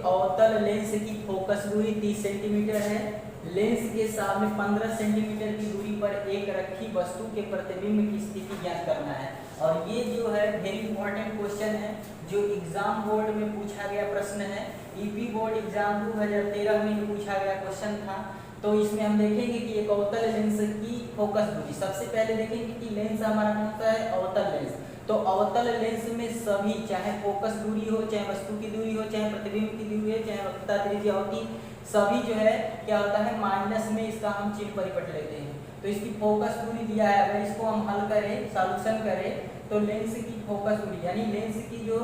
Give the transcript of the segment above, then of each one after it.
अवतल लेंस की फोकस दूरी 30 सेंटीमीटर है। लेंस के सामने 15 सेंटीमीटर की दूरी पर एक रखी वस्तु के प्रतिबिंब की स्थिति ज्ञात करना है। और ये जो है वेरी इंपॉर्टेंट क्वेश्चन है, जो एग्जाम बोर्ड में पूछा गया प्रश्न है। यूपी बोर्ड एग्जाम 2013 में पूछा गया क्वेश्चन था। तो इसमें हम देखेंगे कि एक अवतल लेंस की फोकस दूरी, सबसे पहले देखेंगे कि लेंस हमारा कौन सा है, अवतल लेंस। तो अवतल लेंस में सभी, चाहे फोकस दूरी हो, चाहे वस्तु की दूरी हो, चाहे प्रतिबिंब की दूरी हो, चाहे वक्रता त्रिज्या होती, सभी जो है क्या होता है, माइनस में इसका हम चिन्ह परिपट लेते हैं। तो इसकी फोकस दूरी दिया है, अगर इसको हम हल करें, सॉल्यूशन करें, तो लेंस की फोकस दूरी यानी लेंस की जो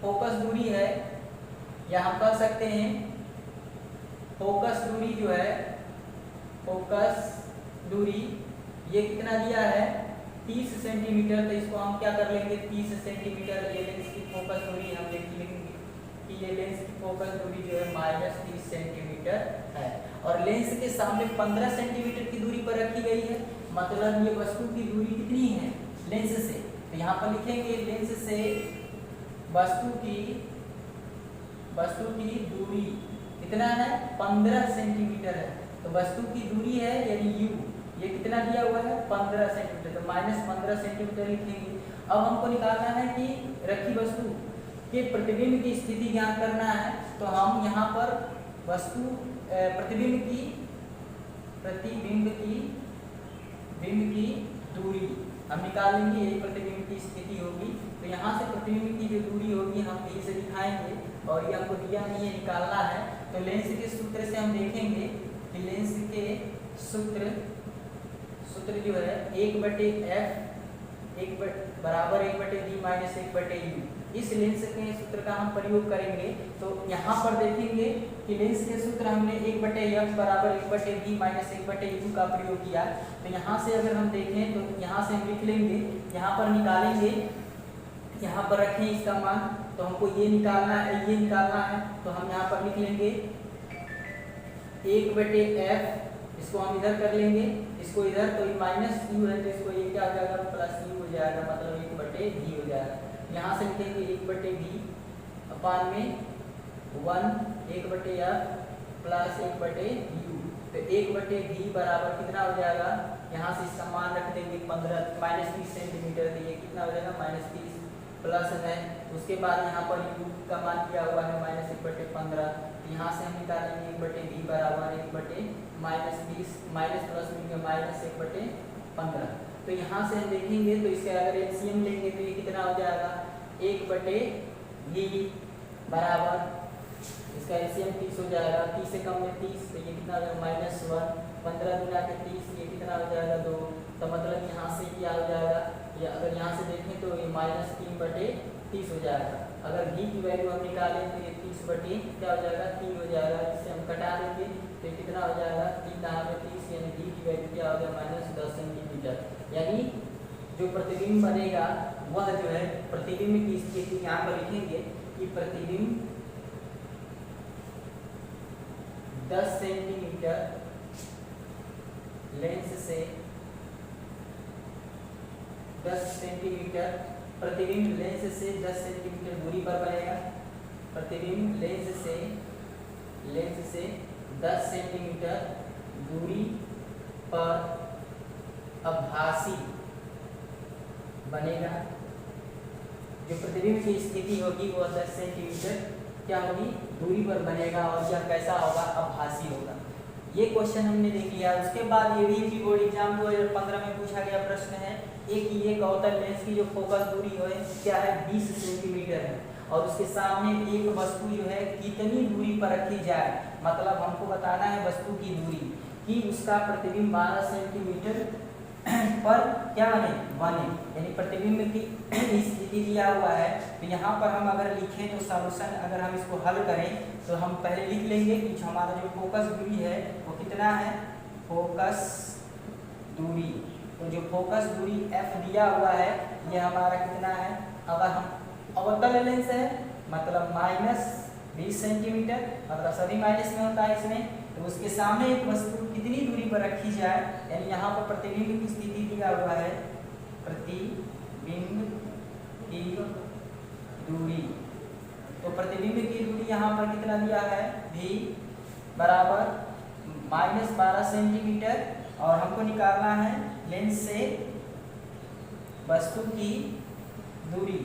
फोकस दूरी है, या हम कह सकते हैं फोकस दूरी जो है, फोकस दूरी ये कितना दिया है, 30 सेंटीमीटर। तो इसको हम क्या कर लेंगे, 30 सेंटीमीटर ये लेंस की फोकस दूरी हम लिख लेंगे कि ये लेंस की फोकस दूरी जो है -30 सेंटीमीटर है। और लेंस के सामने 15 सेंटीमीटर की दूरी पर रखी गई है, मतलब ये वस्तु की दूरी कितनी है लेंस से। तो यहाँ पर लिखेंगे लेंस से वस्तु की दूरी कितना है, 15 सेंटीमीटर है। तो वस्तु की दूरी है यानी u, ये कितना दिया हुआ है, 15 सेंटीमीटर। तो -15 सेंटीमीटर लिखेंगे। अब हमको निकालना है कि रखी वस्तु के प्रतिबिंब की स्थिति ज्ञात करना है। तो हम यहाँ पर वस्तु बिंब की दूरी हम निकाल लेंगे, यही प्रतिबिंब की स्थिति होगी। तो यहाँ से प्रतिबिंब की जो दूरी होगी हम यही से दिखाएंगे, और ये हमको दिया नहीं है, निकालना है। तो लेंस के सूत्र से हम देखेंगे कि लेंस के सूत्र जो है 1/f बराबर 1/v माइनस 1/u, इस लेंस के सूत्र का हम प्रयोग करेंगे। तो यहाँ पर देखेंगे कि लेंस के सूत्र हमने 1/f बराबर 1/v माइनस 1/u का प्रयोग किया। तो यहाँ से अगर हम देखें तो यहाँ से हम लिख लेंगे, यहाँ पर निकालेंगे, यहाँ पर रखें इसका मान। तो हमको ये निकालना है, ये निकालना है। तो हम यहाँ पर लिख लेंगे 1/f, इसको हम इधर कर लेंगे, इसको इधर, तो माइनस u है तो इसको ये क्या हो जाएगा, प्लस u हो जाएगा, मतलब 1/v हो जाएगा। यहाँ से लिखेंगे 1/v अपान में 1/f प्लस 1/u। तो 1/v बराबर कितना हो जाएगा, यहाँ से इसका मान रख देंगे 30 सेंटीमीटर। तो ये कितना हो जाएगा, -30 प्लस है। उसके बाद यहाँ पर u का मान किया हुआ है -1/15। यहाँ से हम निकालेंगे 1/v बराबर 1/30 माइनस प्लस मिलेंगे -1/15। तो यहाँ से हम देखेंगे तो इसके अगर एलसीएम लेंगे तो ये कितना हो जाएगा, 1/v बराबर, इसका एलसीएम 30 हो जाएगा, 30 से कम में 30, तो ये कितना हो जाएगा -1, 15 गुना के 30, ये कितना हो जाएगा 2। तो मतलब यहाँ से क्या हो जाएगा, या अगर यहाँ से देखें तो ये -3/30 हो जाएगा। अगर v की वैल्यू हम निकालें तो ये 30/3 क्या हो जाएगा, 3 हो जाएगा। इससे हम कटा देंगे तो ये कितना हो जाएगा, 3×30, यानी v की वैल्यू क्या हो जाएगा, -10 सेंटीमीटर। यानी जो प्रतिबिंब बनेगा वह जो है, प्रतिबिंब की स्थिति यहाँ पर लिखेंगे कि प्रतिबिंब 10 सेंटीमीटर लेंस से 10 सेंटीमीटर प्रतिबिंब लेंस से 10 सेंटीमीटर दूरी पर बनेगा। प्रतिबिंब लेंस से 10 सेंटीमीटर दूरी पर आभासी बनेगा। जो प्रतिबिंब की स्थिति होगी वह 10 सेंटीमीटर क्या होगी, दूरी पर बनेगा, और यह कैसा होगा, आभासी होगा। ये क्वेश्चन हमने देख लिया। उसके बाद ये भी बोर्ड एग्जाम 2015 में पूछा गया प्रश्न है, एक अवतल लेंस की जो फोकस दूरी है क्या है, 20 सेंटीमीटर है, और उसके सामने एक वस्तु जो है कितनी दूरी पर रखी जाए, मतलब हमको बताना है वस्तु की दूरी कि उसका प्रतिबिंब 12 सेंटीमीटर पर क्या बने, यानी प्रतिबिंब की स्थिति दिया हुआ है। तो यहाँ पर हम अगर लिखें तो सॉल्यूशन, अगर हम इसको हल करें तो हम पहले लिख लेंगे कि हमारा जो फोकस दूरी है वो कितना है, फोकस दूरी। तो जो फोकस दूरी f दिया हुआ है ये हमारा कितना है, अगर हम अवतल लेंस है मतलब -20 सेंटीमीटर, मतलब सभी माइनस में होता है इसमें। तो उसके सामने एक वस्तु कितनी दूरी पर रखी जाए, यानी यहाँ पर प्रतिबिंब की स्थिति दिया हुआ है, प्रतिबिंब की दूरी तो प्रतिबिंब की दूरी यहाँ पर कितना दिया है, v बराबर -12 सेंटीमीटर, और हमको निकालना है लेंस से वस्तु की दूरी,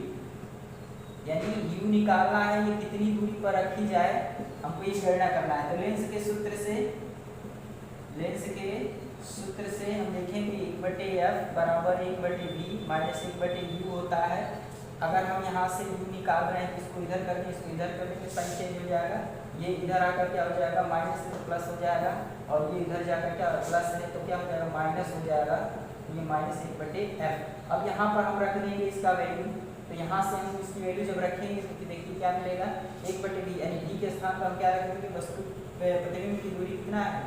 यानी u निकालना है, ये कितनी दूरी पर रखी जाए हमको ये गणना करना है। तो लेंस के सूत्र से हम देखेंगे 1/f बराबर 1/v माइनस 1/u होता है। अगर हम यहाँ से u निकाल रहे हैं तो इसको इधर करके इसको इधर करने में साइन चेंज हो जाएगा, ये इधर आकर क्या हो जाएगा माइनस तो प्लस हो जाएगा, और ये इधर जाकर क्या प्लस है तो क्या हो जाएगा माइनस हो जाएगा, ये माइनस 1/f। अब यहाँ पर हम रख देंगे इसका वैल्यू, तो यहाँ से हम इसकी वैल्यू जब रखेंगे तो देखिए क्या मिलेगा 1/v, यानी v के स्थान पर हम क्या रखेंगे वस्तु प्रतिबिंब की दूरी कितना है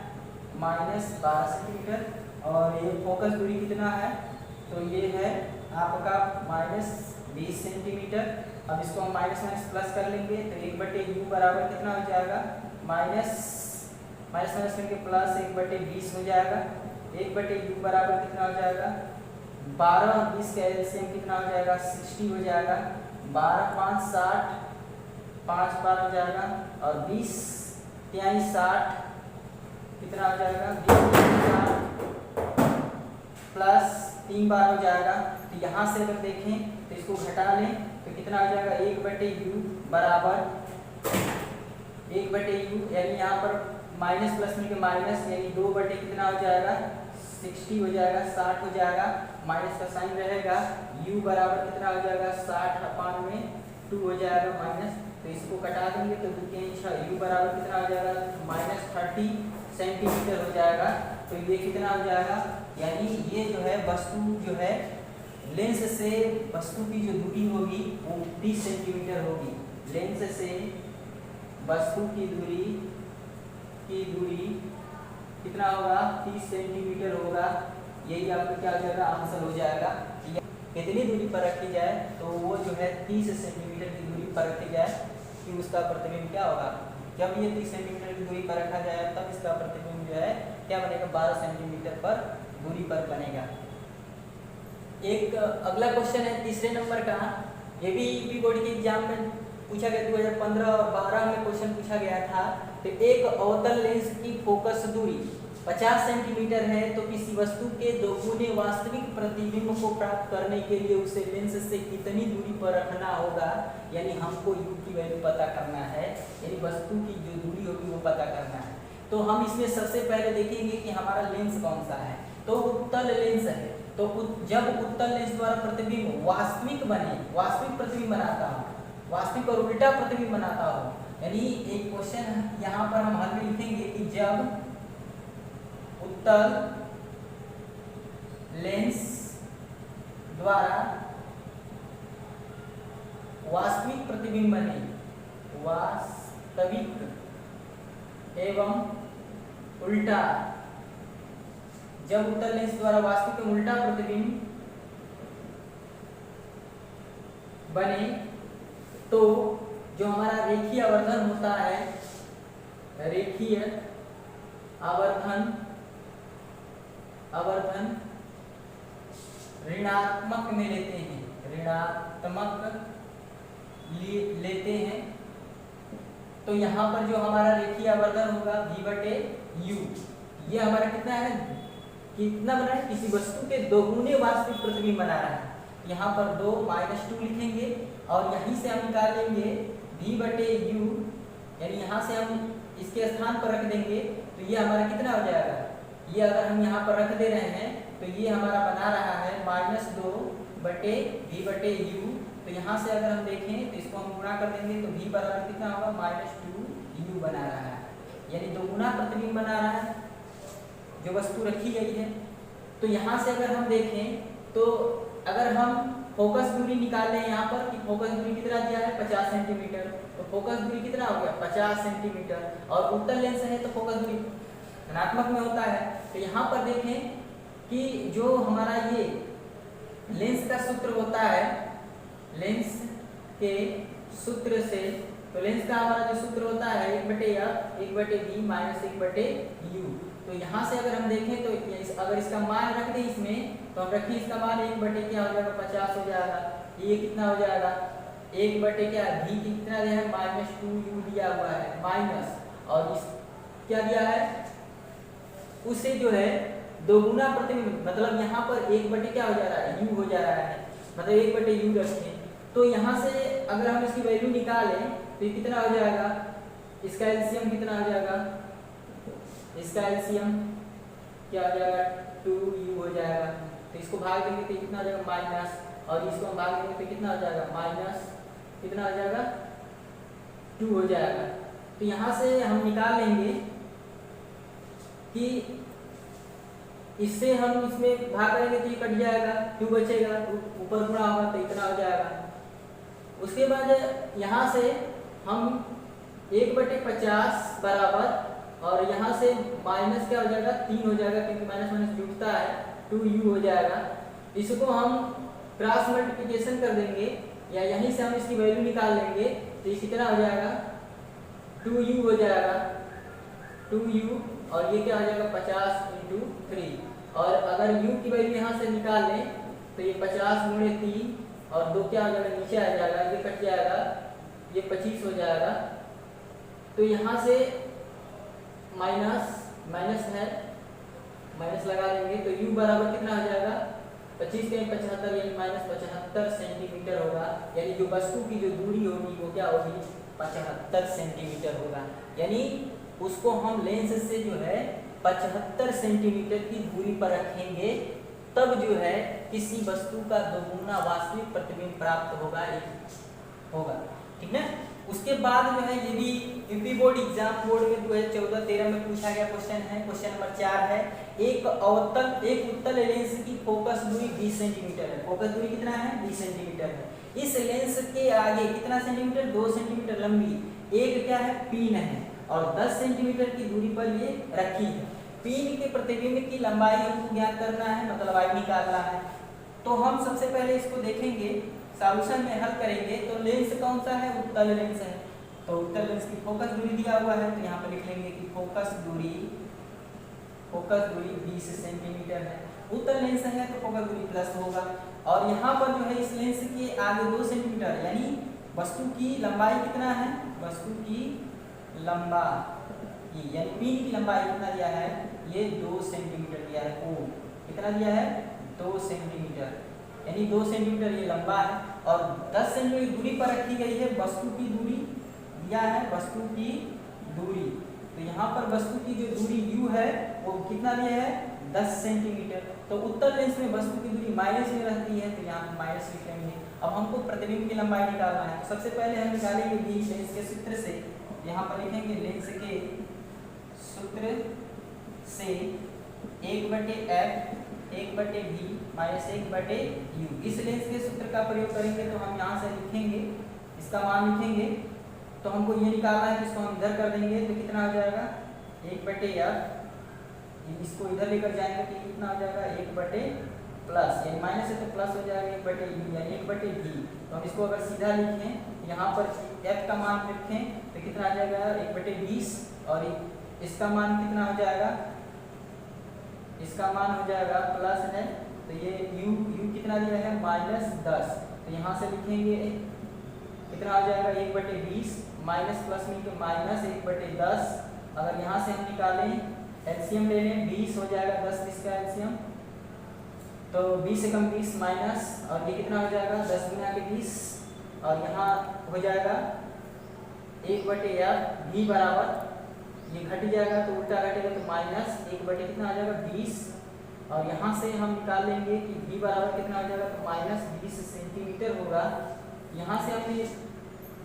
-12 सेंटीमीटर, और ये फोकस दूरी कितना है तो ये है आपका -20 सेंटीमीटर। अब इसको हम माइनस प्लस कर लेंगे तो 1/u बराबर कितना हो जाएगा माइनस करके प्लस 1/20 हो जाएगा। 1/u बराबर कितना हो जाएगा 12 और 20 का एलसीएम कितना हो जाएगा 60 हो जाएगा। 12 5 60, 5 12 हो जाएगा, और 20 23 60 कितना हो जाएगा 20 प्लस 3 बार हो जाएगा। तो यहाँ से अगर देखें तो इसको घटा लें तो कितना हो जाएगा 1/u बराबर 1/u, यानी यहाँ पर माइनस प्लस में के माइनस, यानी 2 कितना हो जाएगा 60 हो जाएगा, 60 हो जाएगा, माइनस का साइन रहेगा, u बराबर कितना हो जाएगा 60 में 2 हो जाएगा माइनस, तो इसको कटा देंगे तो u बराबर कितना हो जाएगा -30 सेंटीमीटर हो जाएगा। तो ये कितना हो जाएगा, यानी ये जो है वस्तु जो है लेंस से वस्तु की जो दूरी होगी वो 30 सेंटीमीटर होगी। लेंस से वस्तु की दूरी कितना होगा 30 सेंटीमीटर होगा। यही आपका क्या हो जाएगा आंसर हो जाएगा। कितनी दूरी पर रखी जाए तो वो जो है 30 सेंटीमीटर की दूरी पर रखी जाए कि उसका प्रतिबिंब क्या होगा, जब ये 30 सेंटीमीटर की दूरी पर रखा जाए तब इसका प्रतिबिंब जो है क्या बनेगा 12 सेंटीमीटर पर दूरी पर बनेगा। एक अगला क्वेश्चन है तीसरे नंबर का, ये भी यूपी बोर्ड के एग्जाम में पूछा गया 2015 और 12 में क्वेश्चन पूछा गया था। तो एक अवतल लेंस की फोकस दूरी 50 सेंटीमीटर है तो किसी वस्तु के दोगुने वास्तविक प्रतिबिंब को प्राप्त करने के लिए उसे लेंस से कितनी दूरी पर रखना होगा, यानी हमको u की वैल्यू पता करना है, यानी वस्तु की जो दूरी होगी वो पता करना है। तो हम इसमें सबसे पहले देखेंगे कि हमारा लेंस कौन सा है, तो उत्तल लेंस है। तो जब उत्तल लेंस द्वारा प्रतिबिंब वास्तविक बने, वास्तविक प्रतिबिंब बनाता हो, वास्तविक और उल्टा प्रतिबिंब बनाता हो, यानी एक क्वेश्चन यहाँ पर हम हल में लिखेंगे कि जब उत्तल लेंस द्वारा वास्तविक प्रतिबिंब बने, वास्तविक एवं उल्टा, जब उत्तल लेंस द्वारा वास्तविक एवं उल्टा प्रतिबिंब बने तो जो हमारा रेखीय आवर्धन होता है, रेखीय आवर्धन ऋणात्मक में लेते हैं, ऋणात्मक लेते हैं। तो यहाँ पर जो हमारा रेखीय आवर्धन होगा v/u, ये हमारा कितना है, कितना बना है, किसी वस्तु के दोगुने वास्तविक प्रतिबिंब बना रहा है। यहाँ पर 2 -2 लिखेंगे और यहीं से हम निकालेंगे v/u, यानी यहाँ से हम इसके स्थान पर रख देंगे तो ये हमारा कितना हो जाएगा, ये अगर हम यहाँ पर रख दे रहे हैं तो ये हमारा बना रहा है -2/v/u। तो यहाँ से अगर हम देखें तो इसको हम गुणा कर देंगे तो v बराबर कितना होगा -2u बना रहा है, यानी दोगुना प्रतिबिंब बना रहा है जो वस्तु रखी गई है। तो यहाँ से अगर हम देखें तो अगर हम फोकस दूरी निकालें यहाँ पर कि फोकस दूरी कितना दिया है 50 सेंटीमीटर, तो फोकस दूरी कितना हो गया 50 सेंटीमीटर, और उत्तल लेंस है तो फोकस दूरी धनात्मक में होता है। तो यहाँ पर देखें कि जो हमारा ये लेंस का सूत्र होता है, लेंस के सूत्र से, तो लेंस का हमारा जो सूत्र होता है 1/f 1/v माइनस 1/u। तो यहाँ से अगर हम देखें तो अगर इसका मान रख दें इसमें, तो हम रखिए इसका मान 1/, क्या हो जाएगा 50 हो जाएगा, ये कितना हो जाएगा एक बटे क्या भी कितना दिया है -2u दिया हुआ है माइनस, और इस क्या दिया है उसे जो है दोगुना प्रतिबिंब, मतलब यहाँ पर एक बटे क्या हो जा रहा है u हो जा रहा है, मतलब एक बटे u रखें। तो यहाँ से अगर हम इसकी वैल्यू निकालें तो ये कितना हो जाएगा, इसका एलसीएम कितना हो जाएगा, इसका एलसीएम क्या हो जाएगा 2u हो जाएगा। तो इसको भाग देंगे तो कितना हो जाएगा माइनस, और इसको हम भाग देंगे तो कितना हो जाएगा माइनस, कितना हो जाएगा 2 हो जाएगा। तो यहाँ से हम निकाल लेंगे कि इससे हम इसमें भाग करेंगे तो ये कट जाएगा, 2 बचेगा, ऊपर गुणा होगा तो इतना हो जाएगा। उसके बाद यहाँ से हम 1/50 बराबर, और यहाँ से माइनस क्या हो जाएगा 3 हो जाएगा, क्योंकि माइनस माइनस जुड़ता है, 2u हो जाएगा। इसको हम क्रॉस मल्टीप्लिकेशन कर देंगे या यहीं से हम इसकी वैल्यू निकाल लेंगे तो ये कितना हो जाएगा 2u हो जाएगा, 2u, और ये क्या हो जाएगा 50 × 3, और अगर u की वैल्यू यहाँ से निकाल लें तो ये 50 × 3 और 2 क्या हो जाएगा नीचे आ जाएगा, ये कट जाएगा, ये 25 हो जाएगा। तो यहाँ से माइनस है, माइनस लगा देंगे तो u बराबर कितना हो जाएगा 25 के 75 यानी -75 सेंटीमीटर होगा, यानी जो वस्तु की जो दूरी होगी वो क्या होगी 75 सेंटीमीटर होगा। यानी उसको हम लेंस से जो है 75 सेंटीमीटर की दूरी पर रखेंगे, तब जो है किसी वस्तु का दोगुना वास्तविक प्रतिबिंब प्राप्त होगा, ठीक है। उसके बाद जो है ये भी यूपी बोर्ड एग्जाम बोर्ड में 2014-13 में पूछा गया क्वेश्चन है। क्वेश्चन नंबर 4 है, एक उत्तल लेंस की फोकस दूरी 20 सेंटीमीटर है। फोकस दूरी कितना है 20 सेंटीमीटर है। इस लेंस के आगे कितना सेंटीमीटर 2 सेंटीमीटर लंबी एक क्या है पिन है, और 10 सेंटीमीटर की दूरी पर ये रखी है। पिन के प्रतिबिंब की लंबाई हमको ज्ञात करना है, मतलब आई निकालना है। तो हम सबसे पहले इसको देखेंगे, सॉल्यूशन में हल करेंगे। तो लेंस कौन सा है, उत्तल लेंस है। तो उत्तल लेंस की फोकस दूरी दिया हुआ है, तो यहाँ पर लिख लेंगे कि फोकस दूरी 20 सेंटीमीटर है। उत्तल लेंस है तो फोकस दूरी प्लस होगा, और यहाँ पर जो है इस लेंस के आगे 2 सेंटीमीटर, यानी वस्तु की लंबाई कितना है, वस्तु की लंबाई यानी पिन की लंबाई कितना दिया है, ये 2 सेंटीमीटर दिया है। ओ कितना दिया है 2 सेंटीमीटर, यानी 2 सेंटीमीटर ये लंबा है, और 10 सेंटीमीटर दूरी पर रखी गई है। वस्तु की दूरी दिया है, वस्तु की दूरी, तो यहाँ पर वस्तु की जो दूरी u है वो कितना दिया है 10 सेंटीमीटर। तो उत्तल लेंस में वस्तु की दूरी माइनस में रहती है, तो यहाँ पर माइनस लिखेंगे। अब हमको प्रतिबिंब की लंबाई निकालना है। तो सबसे पहले हम निकालेंगे भी लेंस के सूत्र से, यहाँ पर लिखेंगे लेंस के सूत्र से 1/f 1/v माइनस 1/u। इस लेंस के सूत्र का प्रयोग करेंगे तो हम यहाँ से लिखेंगे, इसका मान लिखेंगे। तो हमको ये निकालना है, इसको हम इधर कर देंगे तो कितना हो जाएगा 1/f, इसको इधर लेकर जाएंगे तो कितना हो जाएगा 1/+ यानी माइनस है तो प्लस हो जाएगा 1/u यानी 1/v। तो हम इसको अगर सीधा लिखें, यहाँ पर f का मान लिखें तो कितना आ जाएगा 1/20, और इसका मान कितना हो जाएगा, इसका मान हो जाएगा प्लस है, तो ये u कितना दिया है -10। तो यहाँ से लिखेंगे कितना हो जाएगा 1/20 माइनस प्लस मिलकर माइनस 1/10। अगर यहाँ से हम निकालें एलसीएम ले लें 20 हो जाएगा, 10 इसका एलसीएम, तो 20 से कम 20 माइनस, और ये कितना हो जाएगा 10 गुना के 20, और यहाँ हो जाएगा 1/f v बराबर, ये घट जाएगा तो उल्टा घटेगा तो माइनस 1/ कितना आ जाएगा 20, और यहाँ से हम निकाल लेंगे कि v बराबर कितना आ जाएगा तो -20 सेंटीमीटर होगा। यहाँ से हमने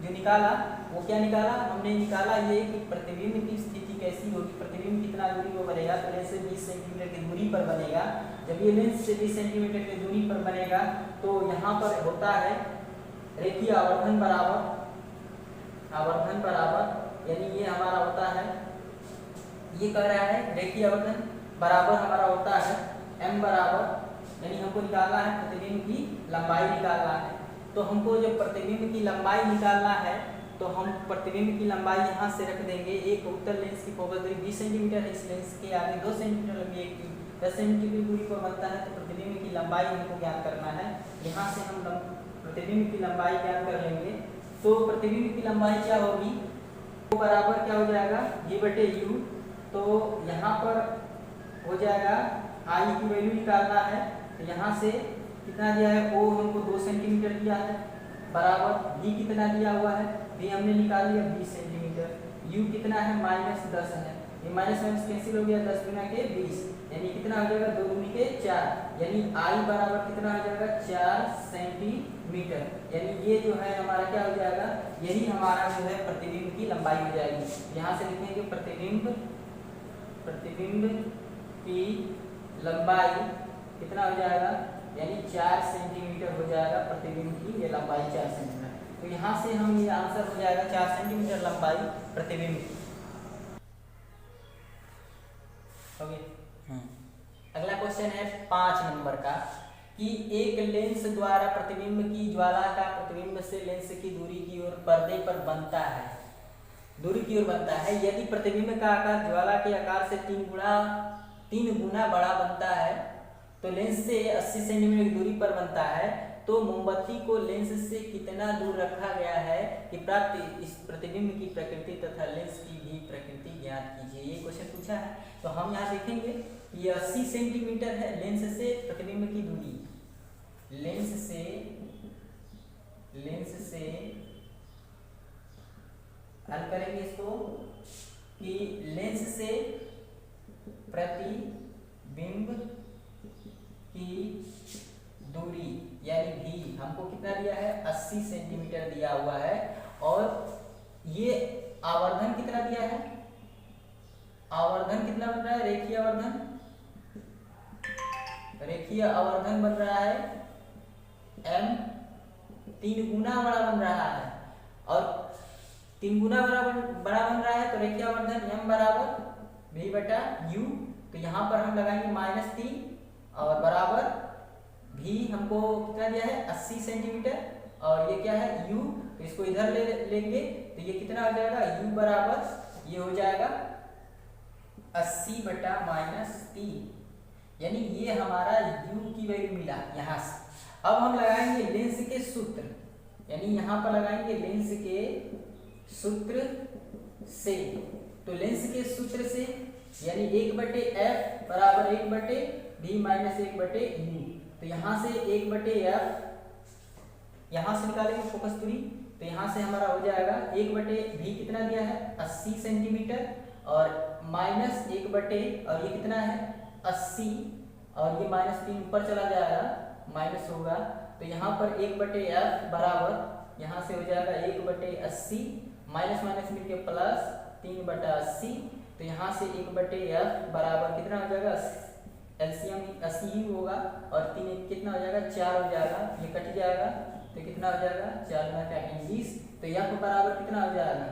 जो निकाला वो क्या निकाला, हमने निकाला ये कि प्रतिबिंब की स्थिति कैसी होगी, प्रतिबिंब कितना दूरी पर बनेगा, तो लेंस से 20 सेंटीमीटर की दूरी पर बनेगा। जब ये लेंस से 20 सेंटीमीटर की दूरी पर बनेगा तो यहाँ पर होता है रेखीय आवर्धन बराबर, यानी ये हमारा होता है, ये कह रहा है रेखीय आवर्धन बराबर हमारा होता है m बराबर, यानी हमको निकालना है प्रतिबिंब की लंबाई निकालना है। तो हमको जब प्रतिबिंब की लंबाई निकालना है तो हम प्रतिबिंब की लंबाई यहाँ से रख देंगे। एक उत्तल लेंस की फोकस दूरी 20 सेंटीमीटर है, इस लेंस के आगे 2 सेंटीमीटर लंबी एक 10 सेंटीमीटर दूरी पर बनता है, तो प्रतिबिंब की लंबाई हमको ज्ञात करना है। यहाँ से हम प्रतिबिंब की लंबाई ज्ञात कर लेंगे। तो प्रतिबिंब की लंबाई क्या होगी, तो बराबर क्या हो जाएगा V/U। तो यहाँ पर हो जाएगा I की वैल्यू निकालना है, तो यहाँ से कितना दिया है, O हमको 2 सेंटीमीटर दिया है, बराबर V कितना दिया हुआ है, V हमने निकाल लिया 20 सेंटीमीटर, U कितना है -10 है, ये माइनस माइनस कैंसिल हो गया, 10 गुना के 20 यानी कितना हो जाएगा 2 दूनी के 4, यानी I बराबर कितना हो जाएगा 4 सेंटीमीटर। यानी ये जो है हमारा क्या हो जाएगा, यही हमारा जो है प्रतिबिंब की लंबाई हो जाएगी। यहाँ से लिखेंगे प्रतिबिंब की लंबाई कितना हो जाएगा, यानी 4 सेंटीमीटर हो जाएगा प्रतिबिंब की ये लंबाई 4 सेंटीमीटर। तो यहाँ से हम ये आंसर हो जाएगा 4 सेंटीमीटर लंबाई प्रतिबिंब की। अगला क्वेश्चन है 5 नंबर का कि एक लेंस द्वारा प्रतिबिंब की ज्वाला का प्रतिबिंब से लेंस की दूरी की ओर पर्दे पर बनता है, दूरी की ओर बनता है। यदि प्रतिबिंब का आकार ज्वाला के आकार से 3 गुना बड़ा बनता है तो लेंस से 80 सेंटीमीटर की दूरी पर बनता है, तो मोमबत्ती को लेंस से कितना दूर रखा गया है कि प्राप्त इस प्रतिबिंब की प्रकृति तथा लेंस की भी प्रकृति ज्ञात कीजिए। ये क्वेश्चन पूछा है। तो हम यहाँ देखेंगे ये 80 सेंटीमीटर है लेंस से प्रतिबिंब की दूरी, लेंस से हल करेंगे इसको कि लेंस से प्रतिबिंब की दूरी यानी भी हमको कितना दिया है 80 सेंटीमीटर दिया हुआ है, और ये आवर्धन कितना दिया है, आवर्धन कितना बन रहा है, रेखीय आवर्धन बन रहा है m 3 गुना बड़ा बन रहा है, और 3 गुना बड़ा बन रहा है तो रेखीय आवर्धन m बराबर V/U। तो यहाँ पर हम लगाएंगे -3 और बराबर V हमको कितना दिया है 80 सेंटीमीटर, और ये क्या है U, तो इसको इधर लेंगे तो ये कितना हो जाएगा U बराबर ये हो जाएगा 80/-3, यानी ये हमारा U की वैल्यू मिला यहाँ से। अब हम लगाएंगे लेंस के सूत्र, यानी यहाँ पर लगाएंगे लेंस के सूत्र से। तो लेंस के सूत्र से यानी 1/f बराबर 1/v माइनस 1/u। तो यहाँ से 1/f यहाँ से निकालेंगे फोकस दूरी, तो यहाँ से हमारा हो जाएगा 1/v कितना दिया है 80 सेंटीमीटर, और माइनस 1/ और ये कितना है 80, और ये -3 ऊपर चला जाएगा माइनस होगा, तो यहाँ पर 1/f बराबर यहाँ से हो जाएगा 1/80 माइनस माइनस मिलके प्लस 3/80। तो यहाँ से 1/f बराबर कितना हो जाएगा, एलसीएम 80 ही होगा, और 3 कितना हो जाएगा 4 हो जाएगा, ये कट जाएगा तो कितना हो जाएगा 4 गुना क्या 20। तो f बराबर कितना हो जाएगा,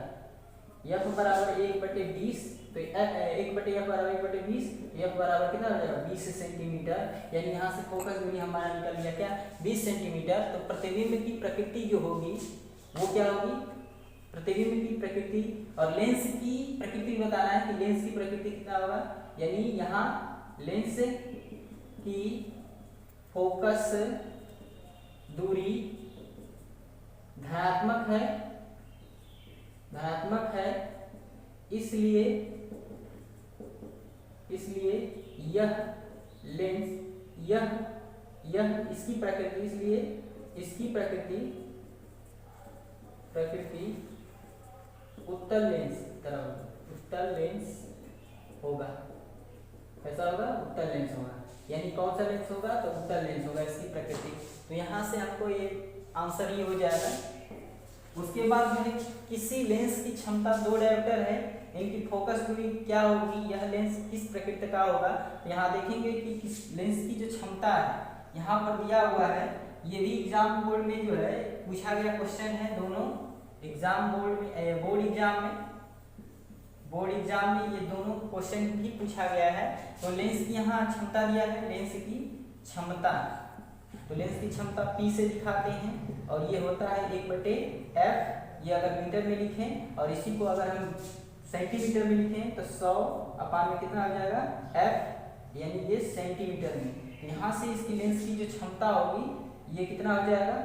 f बराबर 1/20, तो 1/f बराबर 1/20, f बराबर कितना हो जाएगा 20 सेंटीमीटर। यानी यहाँ से फोकस दूरी हमारा निकल गया क्या 20 सेंटीमीटर। तो प्रतिबिंब की प्रकृति जो होगी वो क्या होगी, प्रतिबिंब की प्रकृति, और लेंस की प्रकृति बताना है कि लेंस की प्रकृति कितना होगा, यानी यहाँ लेंस की फोकस दूरी धनात्मक है, इसलिए यह लेंस यह इसकी प्रकृति, इसलिए इसकी प्रकृति उत्तल लेंस होगा। कैसा होगा, उत्तल लेंस होगा। यानी कौन सा लेंस होगा, तो उत्तल लेंस होगा इसकी प्रकृति। तो यहाँ से हमको ये आंसर ये हो जाएगा। उसके बाद में किसी लेंस की क्षमता 2 डायोप्टर है, इनकी फोकस दूरी क्या होगी, यह लेंस किस प्रकृति का होगा। यहाँ देखेंगे कि किस लेंस की जो क्षमता है यहाँ पर दिया हुआ है, ये भी एग्जाम बोर्ड में जो है पूछा गया क्वेश्चन है, दोनों एग्जाम बोर्ड में बोर्ड एग्जाम में ये दोनों क्वेश्चन भी पूछा गया है। तो लेंस की यहाँ क्षमता दिया है, लेंस की क्षमता, तो लेंस की क्षमता P से दिखाते हैं, और ये होता है 1/f, ये अगर मीटर में लिखें और इसी को अगर हम सेंटीमीटर में लिखें तो 100 अपान में कितना हो जाएगा f, यानी ये सेंटीमीटर में। तो यहाँ से इसकी लेंस की जो क्षमता होगी ये कितना हो जाएगा,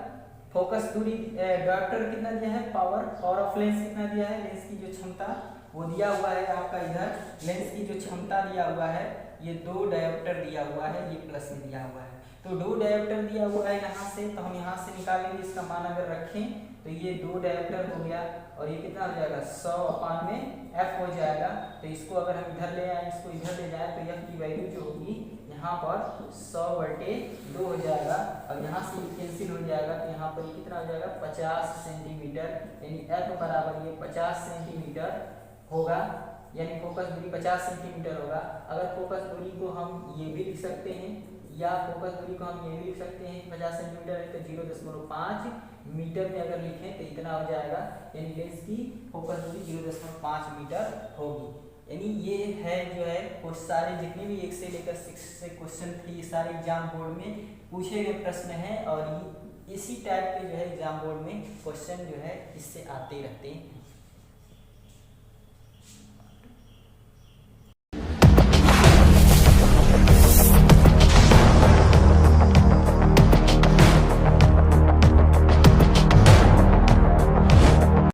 फोकस दूरी डायोप्टर कितना दिया है, पावर ऑफ लेंस कितना दिया है, लेंस की जो क्षमता वो दिया हुआ है आपका, इधर लेंस की जो क्षमता दिया हुआ है ये 2 डायोप्टर दिया हुआ है, ये प्लस में दिया हुआ है। तो 2 डायोप्टर दिया हुआ है यहाँ से, तो हम यहाँ से निकालेंगे इसका मान अगर रखें तो ये 2 डायोप्टर हो गया और ये कितना हो जाएगा 100 में f हो जाएगा। तो इसको अगर हम इधर ले आए, इसको इधर ले जाए तो f की वैल्यू जो होगी यहाँ पर 100/2 हो जाएगा और यहाँ से कैंसिल हो जाएगा। तो यहाँ पर कितना हो जाएगा 50 सेंटीमीटर, यानी f बराबर ये 50 सेंटीमीटर होगा, यानी फोकस दूरी 50 सेंटीमीटर होगा। अगर फोकस दूरी को हम ये भी लिख सकते हैं या फोकस दूरी को हम ये भी लिख सकते हैं 50 सेंटीमीटर है तो 0.5 मीटर में अगर लिखें तो इतना हो जाएगा, यानी लेंस की फोकस दूरी 0.5 मीटर होगी। यानी ये है जो है वो सारे जितने भी 1 से लेकर 6 से क्वेश्चन थे, ये सारे एग्जाम बोर्ड में पूछे गए प्रश्न हैं और इसी टाइप के जो है एग्जाम बोर्ड में क्वेश्चन जो है इससे आते रहते हैं।